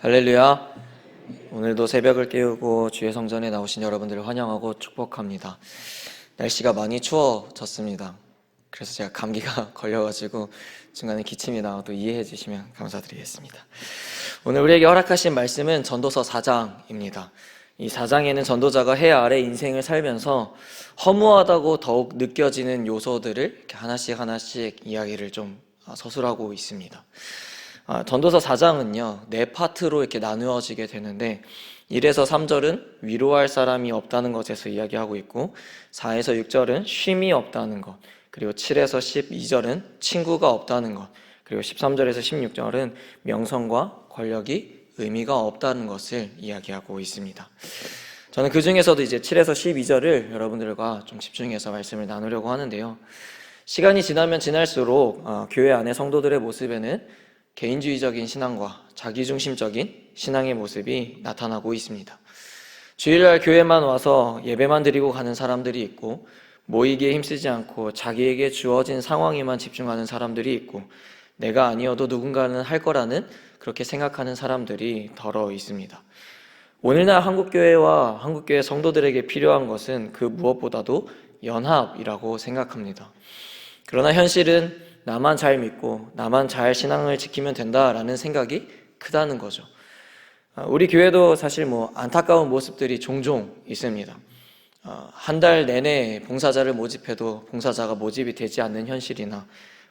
할렐루야. 오늘도 새벽을 깨우고 주의 성전에 나오신 여러분들을 환영하고 축복합니다. 날씨가 많이 추워졌습니다. 그래서 제가 감기가 걸려가지고 중간에 기침이 나와도 이해해 주시면 감사드리겠습니다. 오늘 우리에게 허락하신 말씀은 전도서 4장입니다. 이 4장에는 전도자가 해 아래 인생을 살면서 허무하다고 더욱 느껴지는 요소들을 이렇게 하나씩 이야기를 좀 서술하고 있습니다. 전도서 4장은요 4파트로 이렇게 나누어지게 되는데 1에서 3절은 위로할 사람이 없다는 것에서 이야기하고 있고 4에서 6절은 쉼이 없다는 것, 그리고 7에서 12절은 친구가 없다는 것, 그리고 13절에서 16절은 명성과 권력이 의미가 없다는 것을 이야기하고 있습니다. 저는 그 중에서도 이제 7에서 12절을 여러분들과 좀 집중해서 말씀을 나누려고 하는데요. 시간이 지나면 지날수록 교회 안의 성도들의 모습에는 개인주의적인 신앙과 자기중심적인 신앙의 모습이 나타나고 있습니다. 주일날 교회만 와서 예배만 드리고 가는 사람들이 있고, 모이기에 힘쓰지 않고 자기에게 주어진 상황에만 집중하는 사람들이 있고, 내가 아니어도 누군가는 할 거라는 그렇게 생각하는 사람들이 더러 있습니다. 오늘날 한국교회와 한국교회 성도들에게 필요한 것은 그 무엇보다도 연합이라고 생각합니다. 그러나 현실은 나만 잘 믿고 나만 잘 신앙을 지키면 된다라는 생각이 크다는 거죠. 우리 교회도 사실 안타까운 모습들이 종종 있습니다. 한 달 내내 봉사자를 모집해도 봉사자가 모집이 되지 않는 현실이나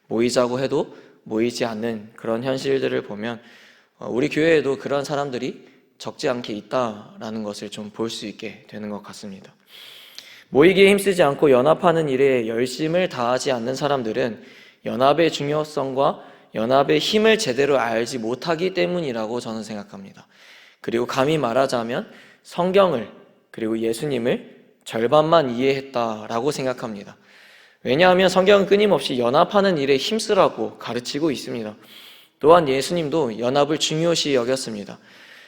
모이자고 해도 모이지 않는 그런 현실들을 보면 우리 교회에도 그런 사람들이 적지 않게 있다라는 것을 좀 볼 수 있게 되는 것 같습니다. 모이기에 힘쓰지 않고 연합하는 일에 열심을 다하지 않는 사람들은 연합의 중요성과 연합의 힘을 제대로 알지 못하기 때문이라고 저는 생각합니다. 그리고 감히 말하자면 성경을 그리고 예수님을 절반만 이해했다라고 생각합니다. 왜냐하면 성경은 끊임없이 연합하는 일에 힘쓰라고 가르치고 있습니다. 또한 예수님도 연합을 중요시 여겼습니다.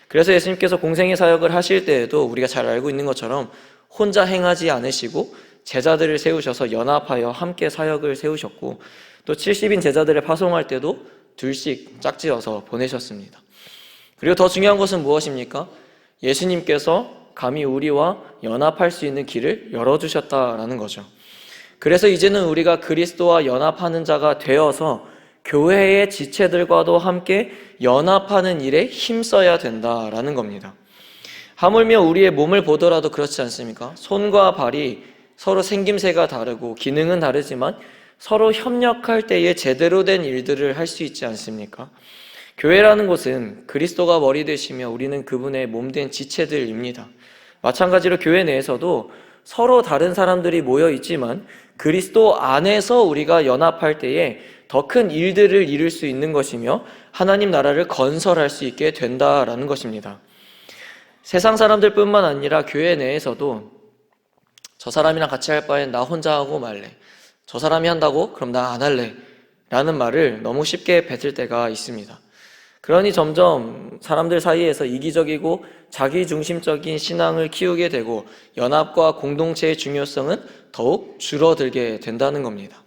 그래서 예수님께서 공생의 사역을 하실 때에도 우리가 잘 알고 있는 것처럼 혼자 행하지 않으시고 제자들을 세우셔서 연합하여 함께 사역을 세우셨고, 또 70인 제자들을 파송할 때도 둘씩 짝지어서 보내셨습니다. 그리고 더 중요한 것은 무엇입니까? 예수님께서 감히 우리와 연합할 수 있는 길을 열어주셨다라는 거죠. 그래서 이제는 우리가 그리스도와 연합하는 자가 되어서 교회의 지체들과도 함께 연합하는 일에 힘써야 된다라는 겁니다. 하물며 우리의 몸을 보더라도 그렇지 않습니까? 손과 발이 서로 생김새가 다르고 기능은 다르지만 서로 협력할 때에 제대로 된 일들을 할 수 있지 않습니까? 교회라는 곳은 그리스도가 머리 되시며 우리는 그분의 몸된 지체들입니다. 마찬가지로 교회 내에서도 서로 다른 사람들이 모여 있지만 그리스도 안에서 우리가 연합할 때에 더 큰 일들을 이룰 수 있는 것이며 하나님 나라를 건설할 수 있게 된다라는 것입니다. 세상 사람들뿐만 아니라 교회 내에서도 저 사람이랑 같이 할 바엔 나 혼자 하고 말래, 저 사람이 한다고? 그럼 나 안 할래 라는 말을 너무 쉽게 뱉을 때가 있습니다. 그러니 점점 사람들 사이에서 이기적이고 자기중심적인 신앙을 키우게 되고 연합과 공동체의 중요성은 더욱 줄어들게 된다는 겁니다.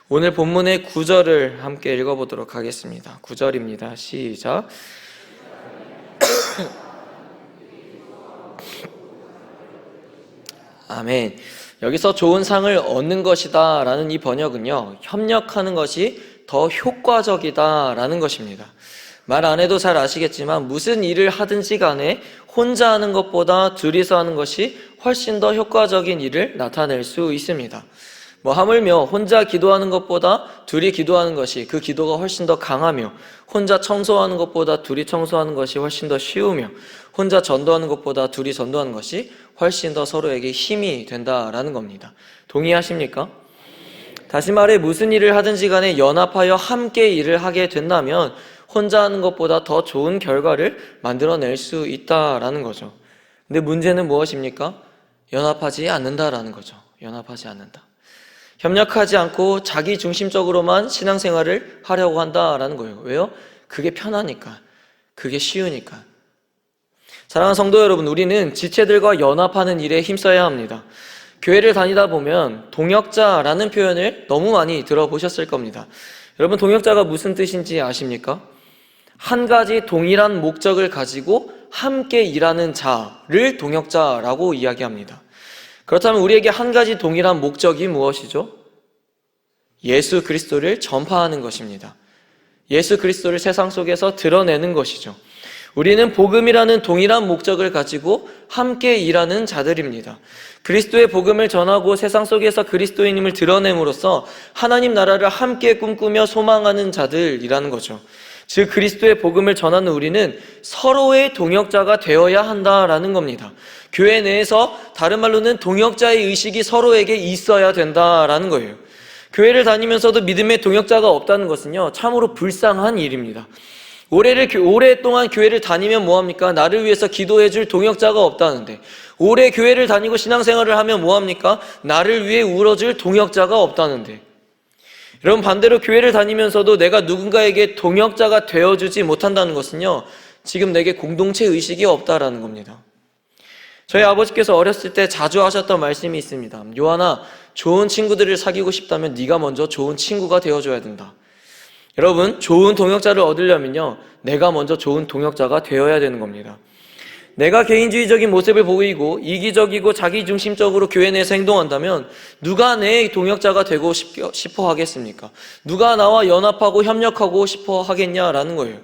오늘 본문의 9절을 함께 읽어보도록 하겠습니다. 9절입니다. 시작. 아멘. 여기서 좋은 상을 얻는 것이다 라는 이 번역은요, 협력하는 것이 더 효과적이다 라는 것입니다. 말 안 해도 잘 아시겠지만 무슨 일을 하든지 간에 혼자 하는 것보다 둘이서 하는 것이 훨씬 더 효과적인 일을 나타낼 수 있습니다. 하물며 혼자 기도하는 것보다 둘이 기도하는 것이 그 기도가 훨씬 더 강하며, 혼자 청소하는 것보다 둘이 청소하는 것이 훨씬 더 쉬우며, 혼자 전도하는 것보다 둘이 전도하는 것이 훨씬 더 서로에게 힘이 된다라는 겁니다. 동의하십니까? 다시 말해 무슨 일을 하든지 간에 연합하여 함께 일을 하게 된다면 혼자 하는 것보다 더 좋은 결과를 만들어낼 수 있다라는 거죠. 근데 문제는 무엇입니까? 연합하지 않는다라는 거죠. 연합하지 않는다. 협력하지 않고 자기 중심적으로만 신앙생활을 하려고 한다라는 거예요. 왜요? 그게 편하니까, 그게 쉬우니까. 사랑하는 성도 여러분, 우리는 지체들과 연합하는 일에 힘써야 합니다. 교회를 다니다 보면 동역자라는 표현을 너무 많이 들어보셨을 겁니다. 여러분, 동역자가 무슨 뜻인지 아십니까? 한 가지 동일한 목적을 가지고 함께 일하는 자를 동역자라고 이야기합니다. 그렇다면 우리에게 한 가지 동일한 목적이 무엇이죠? 예수 그리스도를 전파하는 것입니다. 예수 그리스도를 세상 속에서 드러내는 것이죠. 우리는 복음이라는 동일한 목적을 가지고 함께 일하는 자들입니다. 그리스도의 복음을 전하고 세상 속에서 그리스도인임을 드러냄으로써 하나님 나라를 함께 꿈꾸며 소망하는 자들이라는 거죠. 즉 그리스도의 복음을 전하는 우리는 서로의 동역자가 되어야 한다라는 겁니다. 교회 내에서 다른 말로는 동역자의 의식이 서로에게 있어야 된다라는 거예요. 교회를 다니면서도 믿음의 동역자가 없다는 것은요, 참으로 불쌍한 일입니다. 오랫동안 교회를 다니면 뭐합니까? 나를 위해서 기도해 줄 동역자가 없다는데, 오래 교회를 다니고 신앙생활을 하면 뭐합니까? 나를 위해 울어줄 동역자가 없다는데, 여러분 반대로 교회를 다니면서도 내가 누군가에게 동역자가 되어주지 못한다는 것은요, 지금 내게 공동체 의식이 없다라는 겁니다. 저희 아버지께서 어렸을 때 자주 하셨던 말씀이 있습니다. 요한아, 좋은 친구들을 사귀고 싶다면 네가 먼저 좋은 친구가 되어줘야 된다. 여러분, 좋은 동역자를 얻으려면요, 내가 먼저 좋은 동역자가 되어야 되는 겁니다. 내가 개인주의적인 모습을 보이고 이기적이고 자기중심적으로 교회 내에서 행동한다면 누가 내 동역자가 되고 싶어 하겠습니까? 누가 나와 연합하고 협력하고 싶어 하겠냐라는 거예요.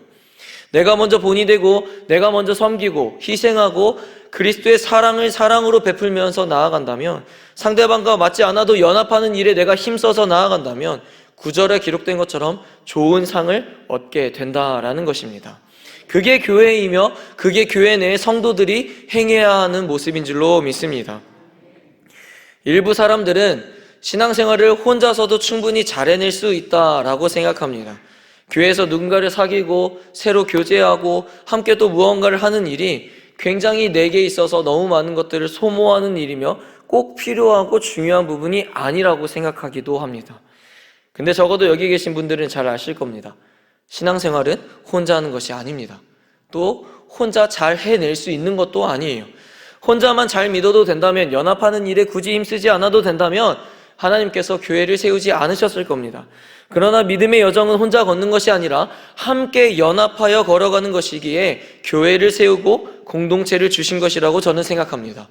내가 먼저 본이 되고 내가 먼저 섬기고 희생하고 그리스도의 사랑을 사랑으로 베풀면서 나아간다면, 상대방과 맞지 않아도 연합하는 일에 내가 힘써서 나아간다면 9절에 기록된 것처럼 좋은 상을 얻게 된다라는 것입니다. 그게 교회이며 그게 교회 내의 성도들이 행해야 하는 모습인 줄로 믿습니다. 일부 사람들은 신앙생활을 혼자서도 충분히 잘 해낼 수 있다라고 생각합니다. 교회에서 누군가를 사귀고 새로 교제하고 함께 또 무언가를 하는 일이 굉장히 내게 있어서 너무 많은 것들을 소모하는 일이며 꼭 필요하고 중요한 부분이 아니라고 생각하기도 합니다. 근데 적어도 여기 계신 분들은 잘 아실 겁니다. 신앙생활은 혼자 하는 것이 아닙니다. 또 혼자 잘 해낼 수 있는 것도 아니에요. 혼자만 잘 믿어도 된다면, 연합하는 일에 굳이 힘쓰지 않아도 된다면 하나님께서 교회를 세우지 않으셨을 겁니다. 그러나 믿음의 여정은 혼자 걷는 것이 아니라 함께 연합하여 걸어가는 것이기에 교회를 세우고 공동체를 주신 것이라고 저는 생각합니다.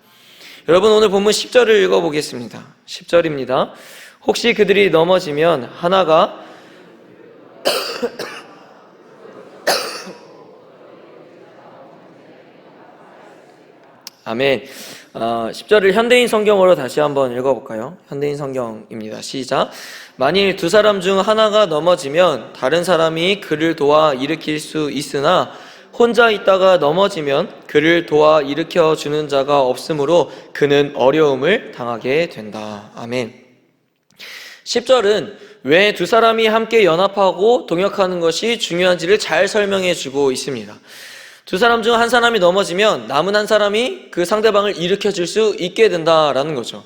여러분, 오늘 본문 10절을 읽어보겠습니다. 10절입니다. 혹시 그들이 넘어지면 하나가 아멘. 10절을 현대인 성경으로 다시 한번 읽어볼까요? 현대인 성경입니다. 시작. 만일 두 사람 중 하나가 넘어지면 다른 사람이 그를 도와 일으킬 수 있으나 혼자 있다가 넘어지면 그를 도와 일으켜 주는 자가 없으므로 그는 어려움을 당하게 된다. 아멘. 10절은 왜 두 사람이 함께 연합하고 동역하는 것이 중요한지를 잘 설명해 주고 있습니다. 두 사람 중 한 사람이 넘어지면 남은 한 사람이 그 상대방을 일으켜 줄 수 있게 된다라는 거죠.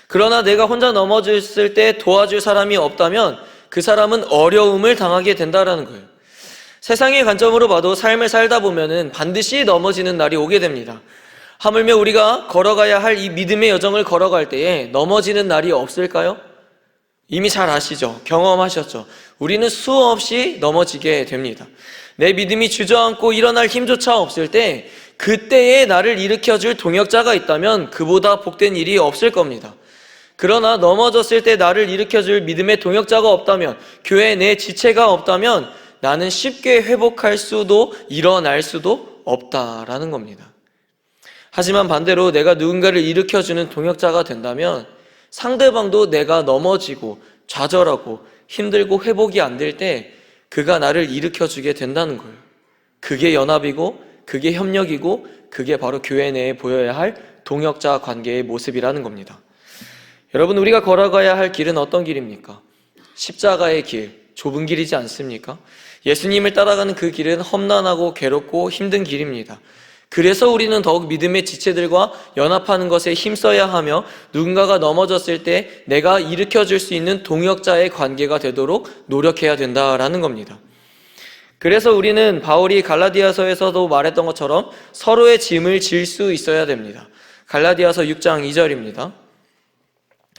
그러나 내가 혼자 넘어졌을 때 도와줄 사람이 없다면 그 사람은 어려움을 당하게 된다라는 거예요. 세상의 관점으로 봐도 삶을 살다 보면은 반드시 넘어지는 날이 오게 됩니다. 하물며 우리가 걸어가야 할 이 믿음의 여정을 걸어갈 때에 넘어지는 날이 없을까요? 이미 잘 아시죠? 경험하셨죠? 우리는 수없이 넘어지게 됩니다. 내 믿음이 주저앉고 일어날 힘조차 없을 때, 그때에 나를 일으켜줄 동역자가 있다면 그보다 복된 일이 없을 겁니다. 그러나 넘어졌을 때 나를 일으켜줄 믿음의 동역자가 없다면, 교회 내 지체가 없다면 나는 쉽게 회복할 수도 일어날 수도 없다라는 겁니다. 하지만 반대로 내가 누군가를 일으켜주는 동역자가 된다면 상대방도 내가 넘어지고 좌절하고 힘들고 회복이 안 될 때 그가 나를 일으켜주게 된다는 거예요. 그게 연합이고 그게 협력이고 그게 바로 교회 내에 보여야 할 동역자 관계의 모습이라는 겁니다. 여러분, 우리가 걸어가야 할 길은 어떤 길입니까? 십자가의 길, 좁은 길이지 않습니까? 예수님을 따라가는 그 길은 험난하고 괴롭고 힘든 길입니다. 그래서 우리는 더욱 믿음의 지체들과 연합하는 것에 힘써야 하며 누군가가 넘어졌을 때 내가 일으켜줄 수 있는 동역자의 관계가 되도록 노력해야 된다라는 겁니다. 그래서 우리는 바울이 갈라디아서에서도 말했던 것처럼 서로의 짐을 질 수 있어야 됩니다. 갈라디아서 6장 2절입니다.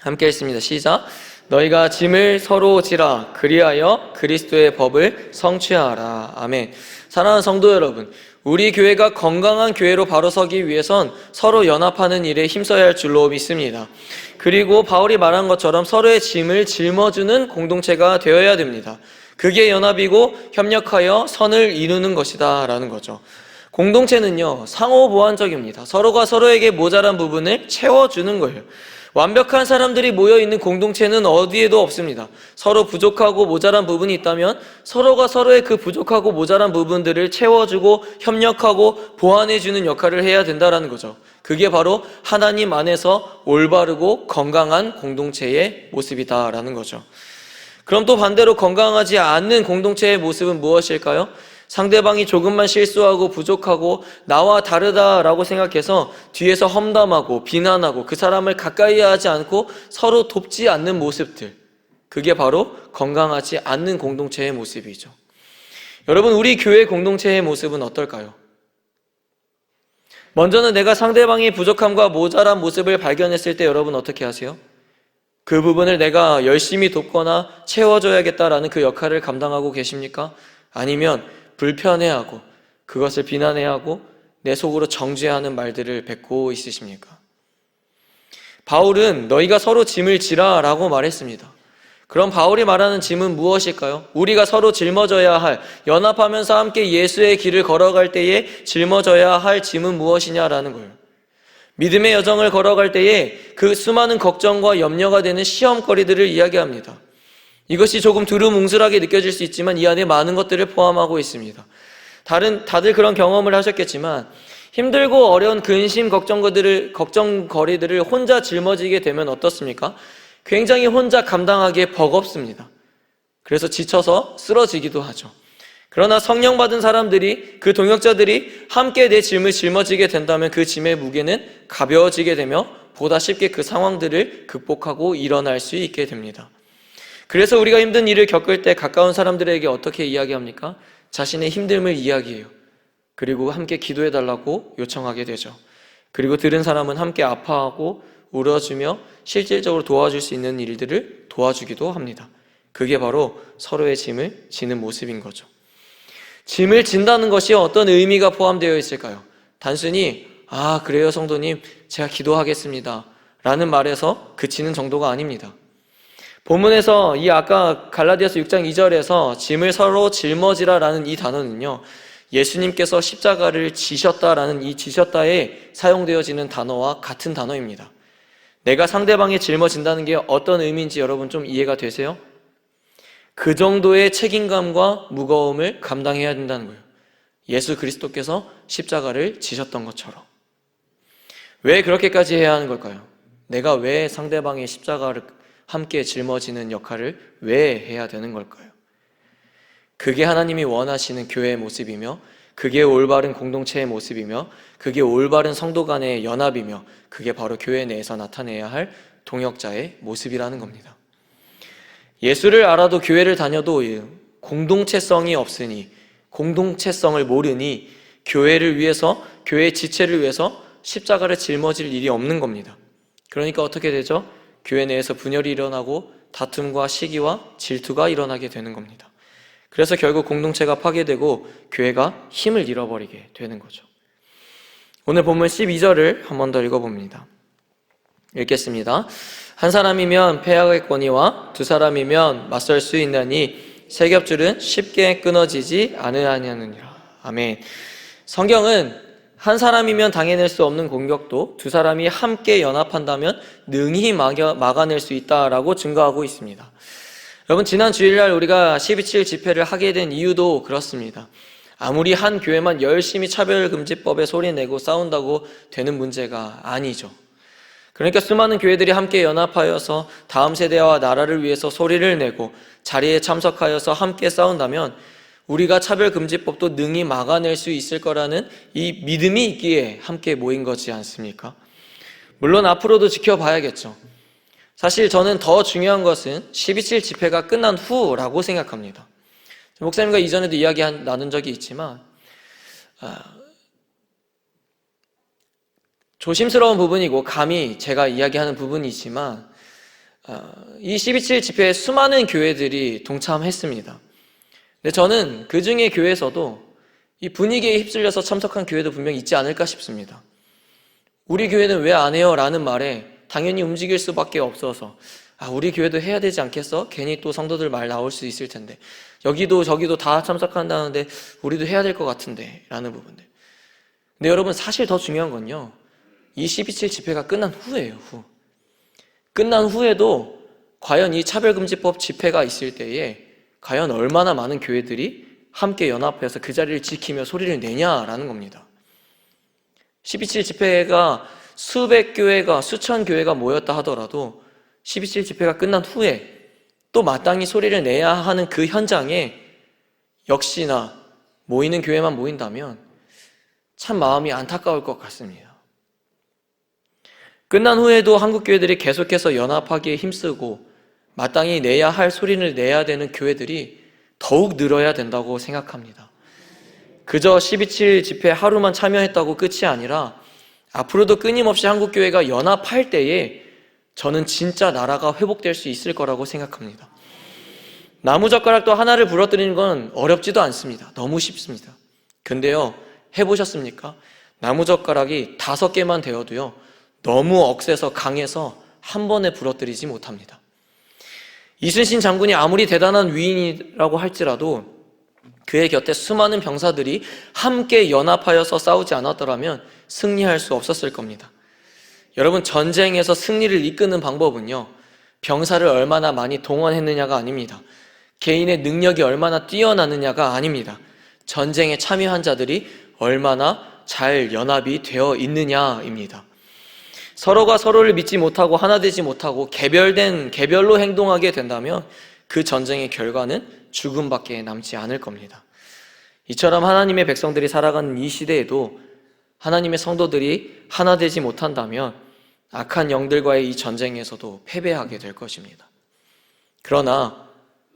함께 읽습니다. 시작. 너희가 짐을 서로 지라 그리하여 그리스도의 법을 성취하라. 아멘. 사랑하는 성도 여러분, 우리 교회가 건강한 교회로 바로 서기 위해선 서로 연합하는 일에 힘써야 할 줄로 믿습니다. 그리고 바울이 말한 것처럼 서로의 짐을 짊어주는 공동체가 되어야 됩니다. 그게 연합이고 협력하여 선을 이루는 것이다 라는 거죠. 공동체는요, 상호 보완적입니다. 서로가 서로에게 모자란 부분을 채워주는 거예요. 완벽한 사람들이 모여있는 공동체는 어디에도 없습니다. 서로 부족하고 모자란 부분이 있다면 서로가 서로의 그 부족하고 모자란 부분들을 채워주고 협력하고 보완해주는 역할을 해야 된다는 거죠. 그게 바로 하나님 안에서 올바르고 건강한 공동체의 모습이다라는 거죠. 그럼 또 반대로 건강하지 않는 공동체의 모습은 무엇일까요? 상대방이 조금만 실수하고 부족하고 나와 다르다라고 생각해서 뒤에서 험담하고 비난하고 그 사람을 가까이 하지 않고 서로 돕지 않는 모습들, 그게 바로 건강하지 않는 공동체의 모습이죠. 여러분, 우리 교회 공동체의 모습은 어떨까요? 먼저는 내가 상대방의 부족함과 모자란 모습을 발견했을 때 여러분 어떻게 하세요? 그 부분을 내가 열심히 돕거나 채워줘야겠다라는 그 역할을 감당하고 계십니까? 아니면 불편해하고 그것을 비난해하고 내 속으로 정죄하는 말들을 뱉고 있으십니까? 바울은 너희가 서로 짐을 지라 라고 말했습니다. 그럼 바울이 말하는 짐은 무엇일까요? 우리가 서로 짊어져야 할, 연합하면서 함께 예수의 길을 걸어갈 때에 짊어져야 할 짐은 무엇이냐라는 거예요. 믿음의 여정을 걸어갈 때에 그 수많은 걱정과 염려가 되는 시험거리들을 이야기합니다. 이것이 조금 두루뭉술하게 느껴질 수 있지만 이 안에 많은 것들을 포함하고 있습니다. 다들 그런 경험을 하셨겠지만 힘들고 어려운 근심 걱정거리들을 혼자 짊어지게 되면 어떻습니까? 굉장히 혼자 감당하기에 버겁습니다. 그래서 지쳐서 쓰러지기도 하죠. 그러나 성령 받은 사람들이, 그 동역자들이 함께 내 짐을 짊어지게 된다면 그 짐의 무게는 가벼워지게 되며 보다 쉽게 그 상황들을 극복하고 일어날 수 있게 됩니다. 그래서 우리가 힘든 일을 겪을 때 가까운 사람들에게 어떻게 이야기합니까? 자신의 힘듦을 이야기해요. 그리고 함께 기도해달라고 요청하게 되죠. 그리고 들은 사람은 함께 아파하고 울어주며 실질적으로 도와줄 수 있는 일들을 도와주기도 합니다. 그게 바로 서로의 짐을 지는 모습인 거죠. 짐을 진다는 것이 어떤 의미가 포함되어 있을까요? 단순히 그래요 성도님, 제가 기도하겠습니다 라는 말에서 그치는 정도가 아닙니다. 본문에서 이 아까 갈라디아서 6장 2절에서 짐을 서로 짊어지라 라는 이 단어는요, 예수님께서 십자가를 지셨다라는 이 지셨다에 사용되어지는 단어와 같은 단어입니다. 내가 상대방이 짊어진다는 게 어떤 의미인지 여러분 좀 이해가 되세요? 그 정도의 책임감과 무거움을 감당해야 된다는 거예요. 예수 그리스도께서 십자가를 지셨던 것처럼. 왜 그렇게까지 해야 하는 걸까요? 내가 왜 상대방의 십자가를 함께 짊어지는 역할을 왜 해야 되는 걸까요? 그게 하나님이 원하시는 교회의 모습이며, 그게 올바른 공동체의 모습이며, 그게 올바른 성도 간의 연합이며, 그게 바로 교회 내에서 나타내야 할 동역자의 모습이라는 겁니다. 예수를 알아도 교회를 다녀도 공동체성이 없으니, 공동체성을 모르니 교회를 위해서, 교회의 지체를 위해서 십자가를 짊어질 일이 없는 겁니다. 그러니까 어떻게 되죠? 교회 내에서 분열이 일어나고 다툼과 시기와 질투가 일어나게 되는 겁니다. 그래서 결국 공동체가 파괴되고 교회가 힘을 잃어버리게 되는 거죠. 오늘 본문 12절을 한 번 더 읽어봅니다. 읽겠습니다. 한 사람이면 패하겠거니와 두 사람이면 맞설 수 있나니 세 겹줄은 쉽게 끊어지지 않으느니라. 아멘. 성경은 한 사람이면 당해낼 수 없는 공격도 두 사람이 함께 연합한다면 능히 막아낼 수 있다라고 증거하고 있습니다. 여러분, 지난 주일날 우리가 12.7 집회를 하게 된 이유도 그렇습니다. 아무리 한 교회만 열심히 차별금지법에 소리내고 싸운다고 되는 문제가 아니죠. 그러니까 수많은 교회들이 함께 연합하여서 다음 세대와 나라를 위해서 소리를 내고 자리에 참석하여서 함께 싸운다면 우리가 차별금지법도 능히 막아낼 수 있을 거라는 이 믿음이 있기에 함께 모인 거지 않습니까? 물론 앞으로도 지켜봐야겠죠. 사실 저는 더 중요한 것은 12.7 집회가 끝난 후라고 생각합니다. 목사님과 이전에도 이야기 나눈 적이 있지만 조심스러운 부분이고 감히 제가 이야기하는 부분이지만 이 12.7 집회에 수많은 교회들이 동참했습니다. 근데 저는 그 중에 교회에서도 이 분위기에 휩쓸려서 참석한 교회도 분명히 있지 않을까 싶습니다. 우리 교회는 왜 안 해요? 라는 말에 당연히 움직일 수밖에 없어서 우리 교회도 해야 되지 않겠어? 괜히 또 성도들 말 나올 수 있을 텐데 여기도 저기도 다 참석한다는데 우리도 해야 될 것 같은데 라는 부분들. 근데 여러분 사실 더 중요한 건요, 이 12.7 집회가 끝난 후예요. 끝난 후에도 과연 이 차별금지법 집회가 있을 때에 과연 얼마나 많은 교회들이 함께 연합해서 그 자리를 지키며 소리를 내냐라는 겁니다. 12.7 집회가 수백 교회가, 수천 교회가 모였다 하더라도 12.7 집회가 끝난 후에 또 마땅히 소리를 내야 하는 그 현장에 역시나 모이는 교회만 모인다면 참 마음이 안타까울 것 같습니다. 끝난 후에도 한국 교회들이 계속해서 연합하기에 힘쓰고 마땅히 내야 할 소리를 내야 되는 교회들이 더욱 늘어야 된다고 생각합니다. 그저 12.7 집회 하루만 참여했다고 끝이 아니라 앞으로도 끊임없이 한국 교회가 연합할 때에 저는 진짜 나라가 회복될 수 있을 거라고 생각합니다. 나무젓가락도 하나를 부러뜨리는 건 어렵지도 않습니다. 너무 쉽습니다. 근데요, 해보셨습니까? 나무젓가락이 5개만 되어도요, 너무 억세서 강해서 한 번에 부러뜨리지 못합니다. 이순신 장군이 아무리 대단한 위인이라고 할지라도 그의 곁에 수많은 병사들이 함께 연합하여서 싸우지 않았더라면 승리할 수 없었을 겁니다. 여러분, 전쟁에서 승리를 이끄는 방법은요, 병사를 얼마나 많이 동원했느냐가 아닙니다. 개인의 능력이 얼마나 뛰어나느냐가 아닙니다. 전쟁에 참여한 자들이 얼마나 잘 연합이 되어 있느냐입니다. 서로가 서로를 믿지 못하고 하나 되지 못하고 개별로 행동하게 된다면 그 전쟁의 결과는 죽음밖에 남지 않을 겁니다. 이처럼 하나님의 백성들이 살아가는 이 시대에도 하나님의 성도들이 하나 되지 못한다면 악한 영들과의 이 전쟁에서도 패배하게 될 것입니다. 그러나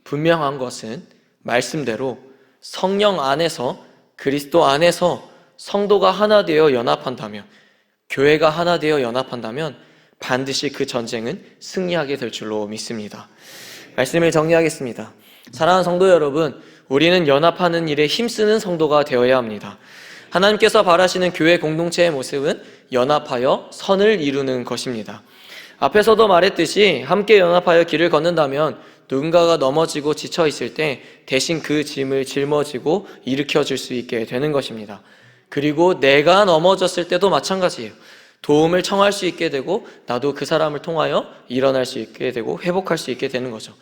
분명한 것은 말씀대로 성령 안에서, 그리스도 안에서 성도가 하나 되어 연합한다면, 교회가 하나 되어 연합한다면 반드시 그 전쟁은 승리하게 될 줄로 믿습니다. 말씀을 정리하겠습니다. 사랑하는 성도 여러분, 우리는 연합하는 일에 힘쓰는 성도가 되어야 합니다. 하나님께서 바라시는 교회 공동체의 모습은 연합하여 선을 이루는 것입니다. 앞에서도 말했듯이 함께 연합하여 길을 걷는다면 누군가가 넘어지고 지쳐 있을 때 대신 그 짐을 짊어지고 일으켜 줄 수 있게 되는 것입니다. 그리고 내가 넘어졌을 때도 마찬가지예요. 도움을 청할 수 있게 되고 나도 그 사람을 통하여 일어날 수 있게 되고 회복할 수 있게 되는 거죠.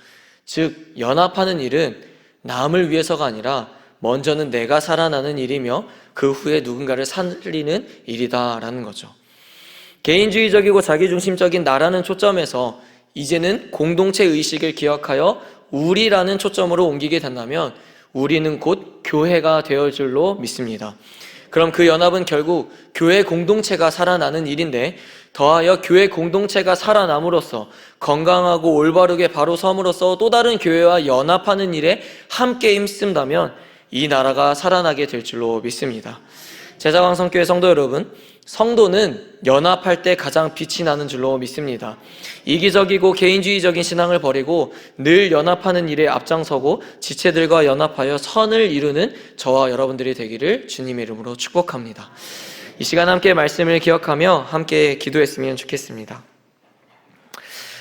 즉, 연합하는 일은 남을 위해서가 아니라 먼저는 내가 살아나는 일이며 그 후에 누군가를 살리는 일이다라는 거죠. 개인주의적이고 자기중심적인 나라는 초점에서 이제는 공동체 의식을 기억하여 우리라는 초점으로 옮기게 된다면 우리는 곧 교회가 되어줄 줄로 믿습니다. 그럼 그 연합은 결국 교회 공동체가 살아나는 일인데, 더하여 교회 공동체가 살아남으로써 건강하고 올바르게 바로 섬으로써 또 다른 교회와 연합하는 일에 함께 힘쓴다면 이 나라가 살아나게 될 줄로 믿습니다. 제자광성교회 성도 여러분, 성도는 연합할 때 가장 빛이 나는 줄로 믿습니다. 이기적이고 개인주의적인 신앙을 버리고 늘 연합하는 일에 앞장서고 지체들과 연합하여 선을 이루는 저와 여러분들이 되기를 주님의 이름으로 축복합니다. 이 시간 함께 말씀을 기억하며 함께 기도했으면 좋겠습니다.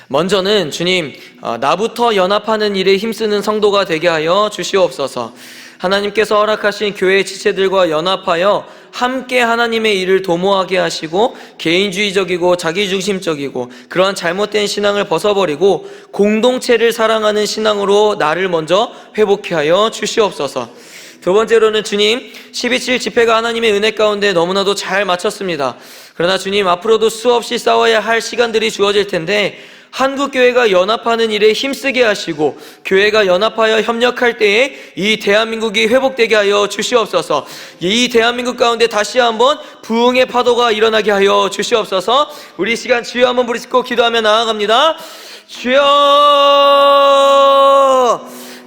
먼저는 주님, 나부터 연합하는 일에 힘쓰는 성도가 되게 하여 주시옵소서. 하나님께서 허락하신 교회 지체들과 연합하여 함께 하나님의 일을 도모하게 하시고 개인주의적이고 자기중심적이고 그러한 잘못된 신앙을 벗어버리고 공동체를 사랑하는 신앙으로 나를 먼저 회복케 하여 주시옵소서. 두 번째로는 주님, 12.7 집회가 하나님의 은혜 가운데 너무나도 잘 마쳤습니다. 그러나 주님, 앞으로도 수없이 싸워야 할 시간들이 주어질 텐데 한국교회가 연합하는 일에 힘쓰게 하시고 교회가 연합하여 협력할 때에 이 대한민국이 회복되게 하여 주시옵소서. 이 대한민국 가운데 다시 한번 부흥의 파도가 일어나게 하여 주시옵소서. 우리 시간 주여 한번 부르짖고 기도하며 나아갑니다. 주여,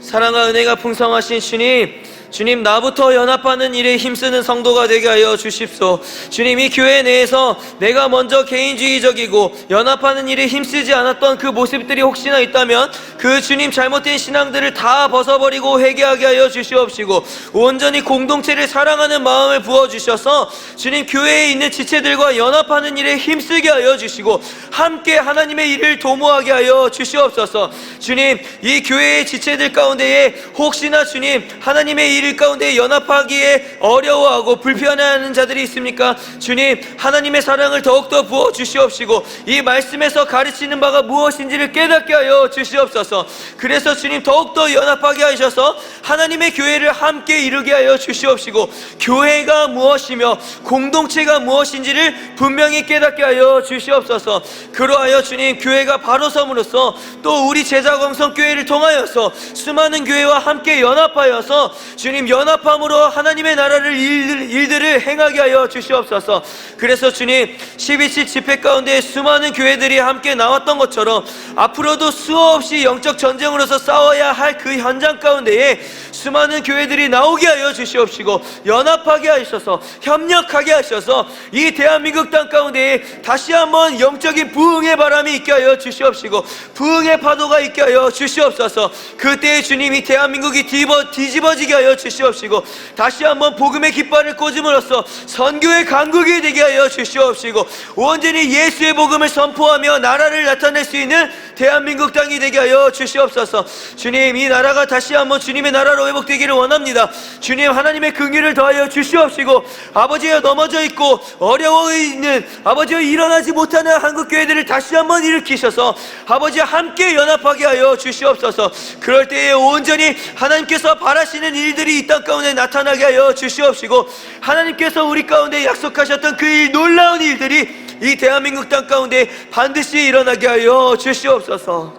사랑과 은혜가 풍성하신 주님, 주님, 나부터 연합하는 일에 힘쓰는 성도가 되게 하여 주십시오. 주님, 이 교회 내에서 내가 먼저 개인주의적이고 연합하는 일에 힘쓰지 않았던 그 모습들이 혹시나 있다면 그 주님 잘못된 신앙들을 다 벗어버리고 회개하게 하여 주시옵시고, 온전히 공동체를 사랑하는 마음을 부어주셔서 주님, 교회에 있는 지체들과 연합하는 일에 힘쓰게 하여 주시고 함께 하나님의 일을 도모하게 하여 주시옵소서. 주님, 이 교회의 지체들 가운데에 혹시나 주님 하나님의 일 가운데 연합하기에 어려워하고 불편해하는 자들이 있습니까? 주님, 하나님의 사랑을 더욱더 부어 주시옵시고 이 말씀에서 가르치는 바가 무엇인지를 깨닫게 하여 주시옵소서. 그래서 주님, 더욱더 연합하게 하셔서 하나님의 교회를 함께 이루게 하여 주시옵시고 교회가 무엇이며 공동체가 무엇인지를 분명히 깨닫게 하여 주시옵소서. 그러하여 주님, 교회가 바로 섬으로써 또 우리 제자광성교회를 통하여서 수많은 교회와 함께 연합하여서 주님, 연합함으로 하나님의 나라를 일들을 행하게 하여 주시옵소서. 그래서 주님, 12.7 집회 가운데 수많은 교회들이 함께 나왔던 것처럼 앞으로도 수없이 영적 전쟁으로서 싸워야 할 그 현장 가운데에 수많은 교회들이 나오게 하여 주시옵시고 연합하게 하셔서 협력하게 하셔서 이 대한민국 땅 가운데에 다시 한번 영적인 부흥의 바람이 있게 하여 주시옵시고 부흥의 파도가 있게 하여 주시옵소서. 그때에 주님이 대한민국이 뒤집어지게 하여 주시옵시고 다시 한번 복음의 깃발을 꽂음으로써 선교의 강국이 되게 하여 주시옵시고 온전히 예수의 복음을 선포하며 나라를 나타낼 수 있는 대한민국 땅이 되게 하여 주시옵소서. 주님, 이 나라가 다시 한번 주님의 나라로 회복되기를 원합니다. 주님, 하나님의 긍휼을 더하여 주시옵시고 아버지여, 넘어져 있고 어려워 있는 아버지여, 일어나지 못하는 한국교회들을 다시 한번 일으키셔서 아버지와 함께 연합하게 하여 주시옵소서. 그럴 때에 온전히 하나님께서 바라시는 일들이 이 땅 가운데 나타나게 하여 주시옵시고 하나님께서 우리 가운데 약속하셨던 그 일, 놀라운 일들이 이 대한민국 땅 가운데 반드시 일어나게 하여 주시옵소서.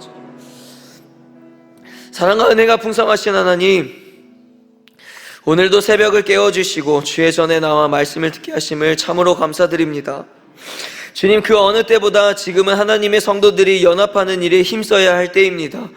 사랑과 은혜가 풍성하신 하나님, 오늘도 새벽을 깨워주시고 주의 전에 나와 말씀을 듣게 하심을 참으로 감사드립니다. 주님, 그 어느 때보다 지금은 하나님의 성도들이 연합하는 일에 힘써야 할 때입니다.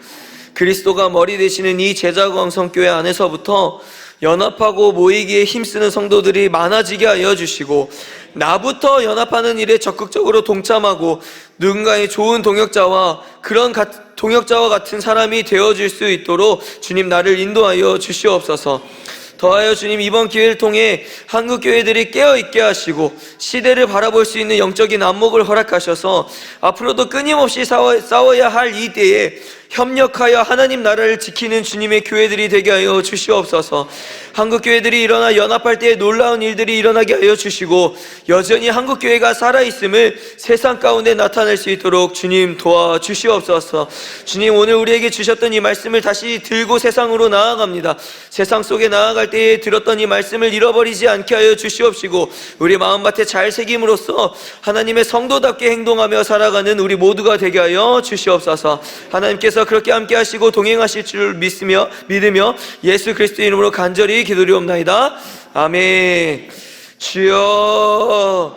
그리스도가 머리 되시는 이 제자광성교회 안에서부터 연합하고 모이기에 힘쓰는 성도들이 많아지게 하여 주시고 나부터 연합하는 일에 적극적으로 동참하고 누군가의 좋은 동역자와 그런 동역자와 같은 사람이 되어줄 수 있도록 주님, 나를 인도하여 주시옵소서. 더하여 주님, 이번 기회를 통해 한국교회들이 깨어있게 하시고 시대를 바라볼 수 있는 영적인 안목을 허락하셔서 앞으로도 끊임없이 싸워야 할 이 때에 협력하여 하나님 나라를 지키는 주님의 교회들이 되게 하여 주시옵소서. 한국교회들이 일어나 연합할 때에 놀라운 일들이 일어나게 하여 주시고 여전히 한국교회가 살아있음을 세상 가운데 나타낼 수 있도록 주님 도와주시옵소서. 주님, 오늘 우리에게 주셨던 이 말씀을 다시 들고 세상으로 나아갑니다. 세상 속에 나아갈 때에 들었던 이 말씀을 잃어버리지 않게 하여 주시옵시고 우리 마음밭에 잘 새김으로써 하나님의 성도답게 행동하며 살아가는 우리 모두가 되게 하여 주시옵소서. 하나님께서 그렇게 함께 하시고 동행하실 줄 믿으며 예수 그리스도의 이름으로 간절히 기도리옵나이다. 아멘. 주여,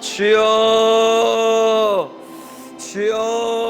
주여, 주여.